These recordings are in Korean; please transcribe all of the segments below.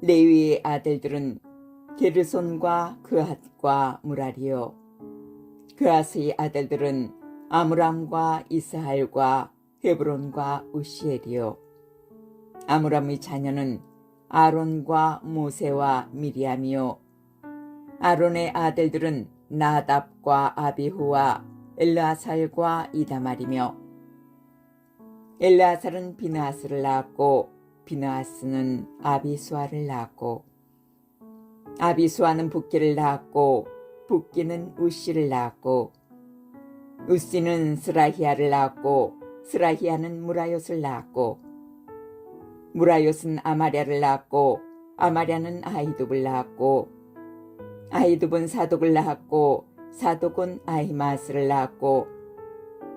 레위의 아들들은 게르손과 그핫과 무라리요. 그핫의 아들들은 아므람과 이스할과 헤브론과 우시엘이요. 아므람의 자녀는 아론과 모세와 미리암이요. 아론의 아들들은 나답과 아비후와 엘르아살과 이다말이며, 엘르아살은 비느하스를 낳았고 비느하스는 아비수아를 낳았고, 아비수아는 붓기를 낳았고 붓기는 우시를 낳았고, 우시는 스라히아를 낳았고 스라히아는 무라요스를 낳았고, 무라요스는 아마랴를 낳았고 아마랴는 아히둡을 낳았고, 아히둡은 사독을 낳았고 사독은 아히마스를 낳았고,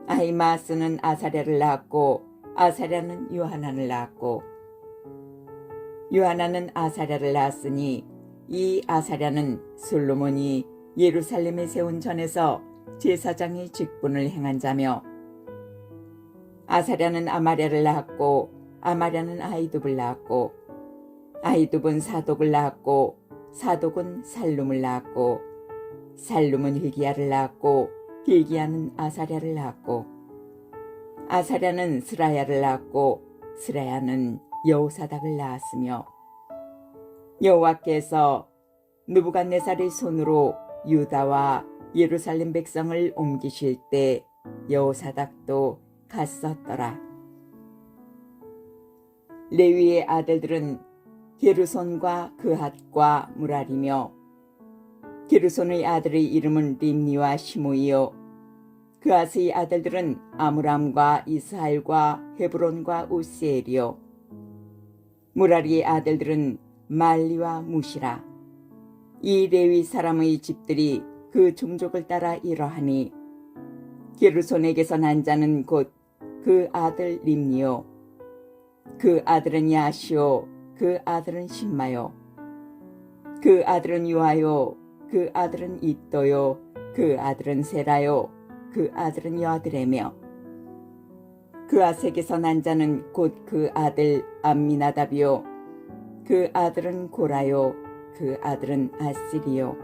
아히마스는 아사랴를 낳았고 아사랴는 요하난을 낳았고, 요하난은 아사랴를 낳았으니 이 아사랴는 솔로몬이 예루살렘에 세운 전에서 제사장의 직분을 행한 자며, 아사랴는 아마랴를 낳았고 아마랴는 아히둡을 낳았고, 아히둡은 사독을 낳았고 사독은 살룸을 낳았고, 살룸은 힐기야를 낳았고 힐기야는 아사랴를 낳았고, 아사랴는 스라야를 낳았고 스라야는 여호사닥을 낳았으며, 여호와께서 느부갓네살의 손으로 유다와 예루살렘 백성을 옮기실 때 여호사닥도 갔었더라. 레위의 아들들은 게르손과 그핫과 무라리며, 게르손의 아들의 이름은 림니와 시므이요. 그핫의 아들들은 아므람과 이스할과 헤브론과 우시엘이요. 무라리의 아들들은 말리와 무시라. 이 레위 사람의 집들이 그 종족을 따라 이러하니, 게르손에게서 난 자는 곧 그 아들 림니요. 그 아들은 야시오. 그 아들은 심마요. 그 아들은 유아요. 그 아들은 이또요. 그 아들은 세라요. 그 아들은 여드레며, 그 아색에서 난 자는 곧 그 아들 암미나답이요. 그 아들은 고라요. 그 아들은 아스리요.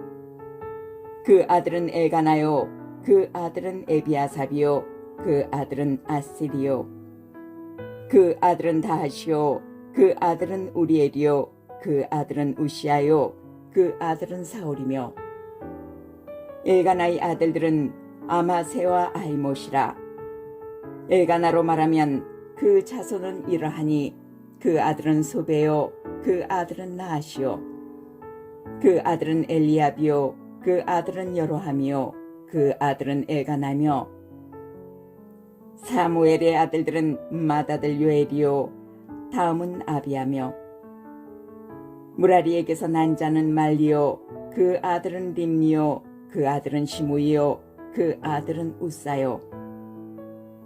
그 아들은 엘가나요. 그 아들은 에비아삽이요. 그 아들은 아스리요. 그 아들은 다하시요. 그 아들은 우리엘이요. 그 아들은 우시아요. 그 아들은 사울이며, 엘가나의 아들들은 아마세와 아히못이라. 엘가나로 말하면 그 자손은 이러하니, 그 아들은 소베요. 그 아들은 나하시요. 그 아들은 엘리압이요. 그 아들은 여로함이요. 그 아들은 엘가나며, 사무엘의 아들들은 맏아들 요엘이요. 다음은 아비야며, 무라리에게서 난 자는 말리요. 그 아들은 림니요. 그 아들은 시므이요. 그 아들은 우사요.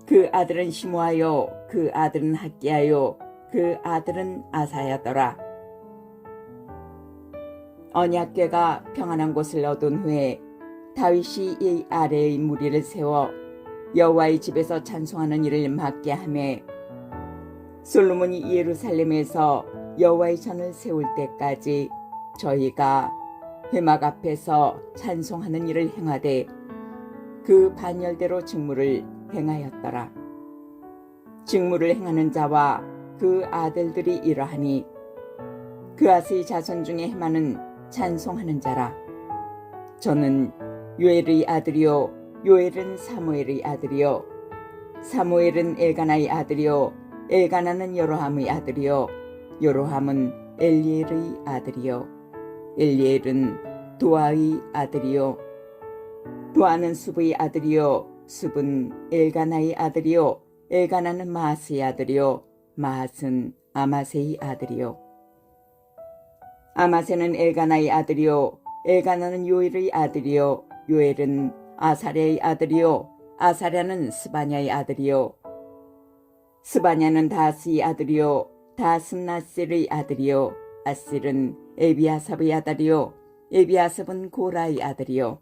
그 아들은 시므아요. 그 아들은 학기야요. 그 아들은 아사야더라. 언약궤가 평안한 곳을 얻은 후에 다윗이 이 아래의 무리를 세워 여호와의 집에서 찬송하는 일을 맡게 하매, 솔로몬이 예루살렘에서 여호와의 전을 세울 때까지 저희가 회막 앞에서 찬송하는 일을 행하되 그 반열대로 직무를 행하였더라. 직무를 행하는 자와 그 아들들이 이러하니, 그앗의 자손 중에 헤마는 찬송하는 자라. 저는 요엘의 아들이요. 요엘은 사무엘의 아들이요. 사무엘은 엘가나의 아들이요. 엘가나는 여로함의 아들이요. 여로함은 엘리엘의 아들이요. 엘리엘은 도아의 아들이요. 도아는 숲의 아들이요. 숲은 엘가나의 아들이요. 엘가나는 마하스의 아들이요. 마하스는 아마세의 아들이요. 아마세는 엘가나의 아들이요. 엘가나는 요엘의 아들이요. 요엘은 아사랴의 아들이요. 아사랴는 스바냐의 아들이요. 스바냐는 다스의 아들이요. 다스는 아셀의 아들이요. 아셀은 에비아삽의 아들이요. 에비아삽은 고라의 아들이요.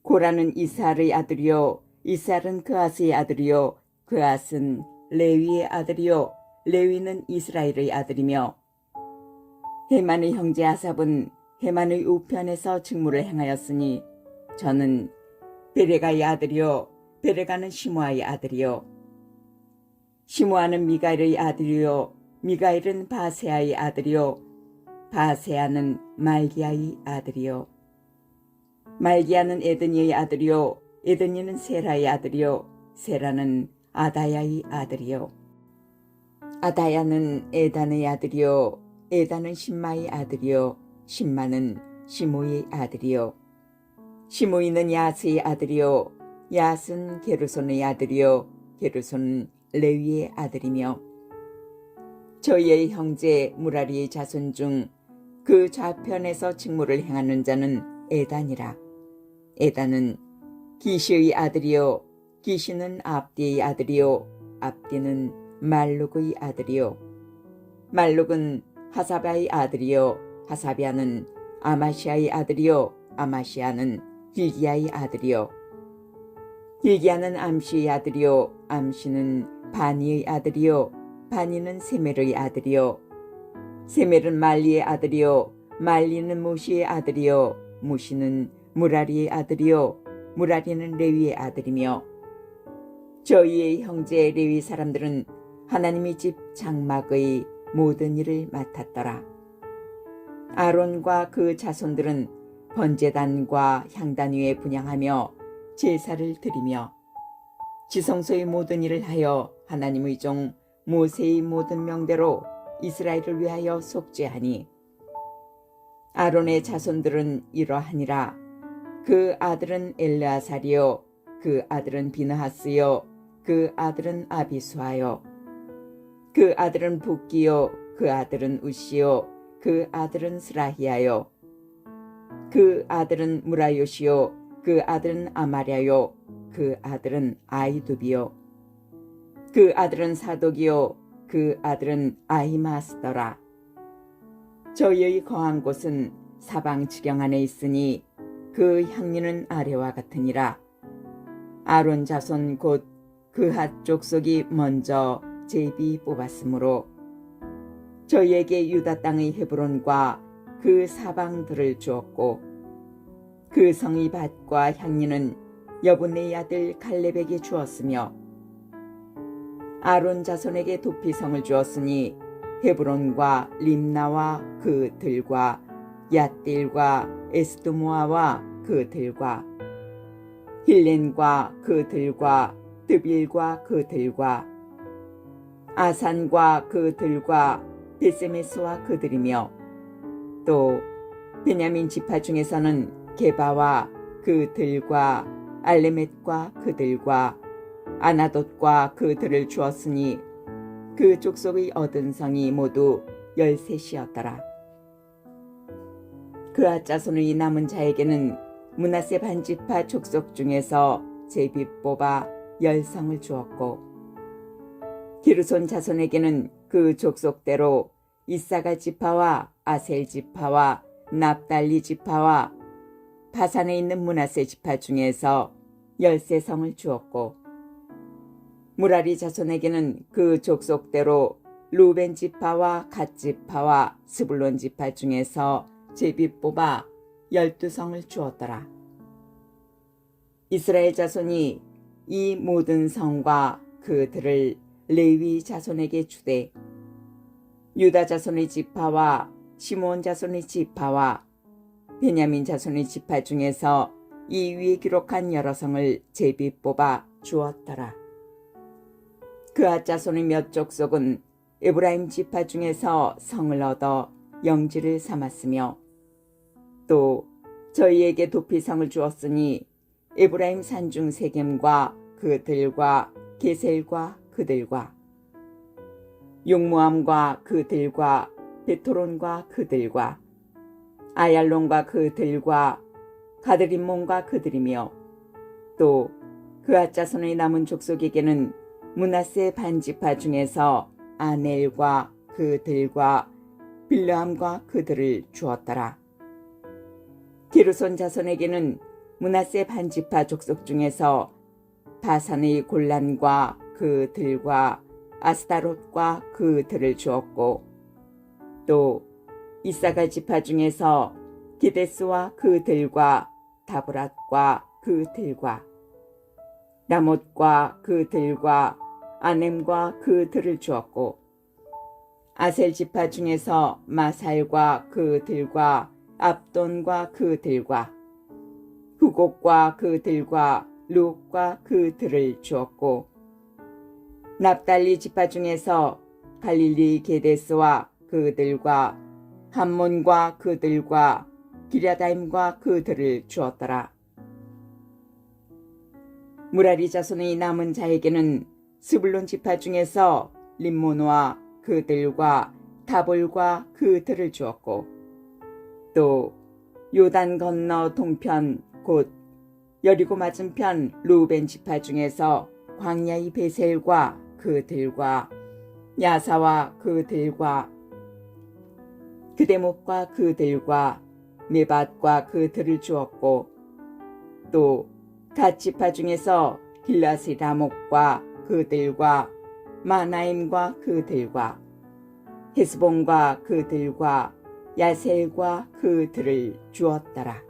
고라는 이스할의 아들이요. 이스할은 그앗의 아들이요. 그앗은 레위의 아들이요. 레위는 이스라엘의 아들이며, 헤만의 형제 아삽은 헤만의 우편에서 직무를 행하였으니 저는 베레가의 아들이요 베레가는 시므아의 아들이요 시므아는 미가엘의 아들이요 미가엘은 바세아의 아들이요 바세아는 말기야의 아들이요 말기야는 에드니의 아들이요 에드니는 세라의 아들이요 세라는 아다야의 아들이요 아다야는 에단의 아들이요 에단은 심마의 아들이요 심마는 시므이의 아들이요 시므이는 야스의 아들이요 야스는 게르손의 아들이요 게르손은 레위의 아들이며 저희의 형제 무라리의 자손 중 그 좌편에서 직무를 행하는 자는 에단이라. 에단은 기시의 아들이요 기시는 압디의 아들이요 압디는 말룩의 아들이요 말룩은 하사바의 아들이요 하사비아는 아마시아의 아들이요 아마시아는 hil기야의 아들이요 hil기야는 암시의 아들이요 암시는 바니의 아들이요 바니는 세멜의 아들이요 세멜은 말리의 아들이요 말리는 무시의 아들이요 무시는 무라리의 아들이요 무라리는 레위의 아들이며 저희의 형제 레위 사람들은 하나님의 집 장막의 모든 일을 맡았더라. 아론과 그 자손들은 번제단과 향단 위에 분향하며 제사를 드리며 지성소의 모든 일을 하여 하나님의 종 모세의 모든 명대로 이스라엘을 위하여 속죄하니 아론의 자손들은 이러하니라. 그 아들은 엘르아살이요 그 아들은 비느하스요 그 아들은 아비수아요 그 아들은 붓기요 그 아들은 우시요 그 아들은 스라히야요 그 아들은 무라요시요 그 아들은 아마랴요 그 아들은 아이두비요 그 아들은 사독이요 그 아들은 아히마스더라. 저희의 거한 곳은 사방 지경 안에 있으니 그 향리는 아래와 같으니라. 아론 자손 곧 그핫 족속이 먼저 제비 뽑았으므로 저희에게 유다 땅의 헤브론과 그 사방들을 주었고 그 성의 밭과 향리는 여분네의 아들 갈렙에게 주었으며 아론 자손에게 도피성을 주었으니 헤브론과 림나와 그 들과 얏딜과 에스드모아와 그 들과 힐렌과 그 들과 드빌과 그 들과 아산과 그 들과 베세메스와 그 들이며 또 베냐민 지파 중에서는 게바와 그 들과 알레멧과 그 들과 아나돗과 그 들을 주었으니 그 족속의 얻은 성이 모두 13이었더라. 그앗 자손의 남은 자에게는 므낫세 반지파 족속 중에서 제비 뽑아 10성을 주었고 기르손 자손에게는 그 족속대로 이사가 지파와 아셀 지파와 납달리 지파와 바산에 있는 므낫세 지파 중에서 13성을 주었고 무라리 자손에게는 그 족속대로 루벤 지파와 갓 지파와 스불론 지파 중에서 제비 뽑아 12성을 주었더라. 이스라엘 자손이 이 모든 성과 그 들을 레위 자손에게 주되 유다 자손의 지파와 시므온 자손의 지파와 베냐민 자손의 지파 중에서 이 위에 기록한 여러 성을 제비 뽑아 주었더라. 그앗 자손의 몇 족속은 에브라임 지파 중에서 성을 얻어 영지를 삼았으며 또 저희에게 도피성을 주었으니 에브라임 산중 세겜과 그들과 게셀과 그들과 용무암과 그들과 베토론과 그들과 아얄론과 그들과 가드림몬과 그들이며 또 그앗 자손의 남은 족속에게는 므낫세 반지파 중에서 아넬과 그들과 빌르함과 그들을 주었더라. 기르손 자손에게는 므낫세 반지파 족속 중에서 바산의 골란과 그들과 아스타롯과 그들을 주었고 또 이사가 지파 중에서 게데스와 그 들과 다브랏과 그 들과 라못과 그 들과 아넴과 그 들을 주었고 아셀 지파 중에서 마살과 그 들과 압돈과 그 들과 후곡과 그 들과 룩과 그 들을 주었고 납달리 지파 중에서 갈릴리 게데스와 그 들과 함몬과 그 들과 기랴다임과 그 들을 주었더라. 무라리 자손의 남은 자에게는 스불론 지파 중에서 림몬과 그 들과 다볼과 그 들을 주었고 또 요단 건너 동편 곧 여리고 맞은편 루벤 지파 중에서 광야의 베셀과 그 들과 야사와 그 들과 그대목과 그 들과 네밧과 그 들을 주었고 또 갓 지파 중에서 길라시 라목과 그 들과 마나임과 그 들과 헤스본과 그 들과 야셀과 그 들을 주었더라.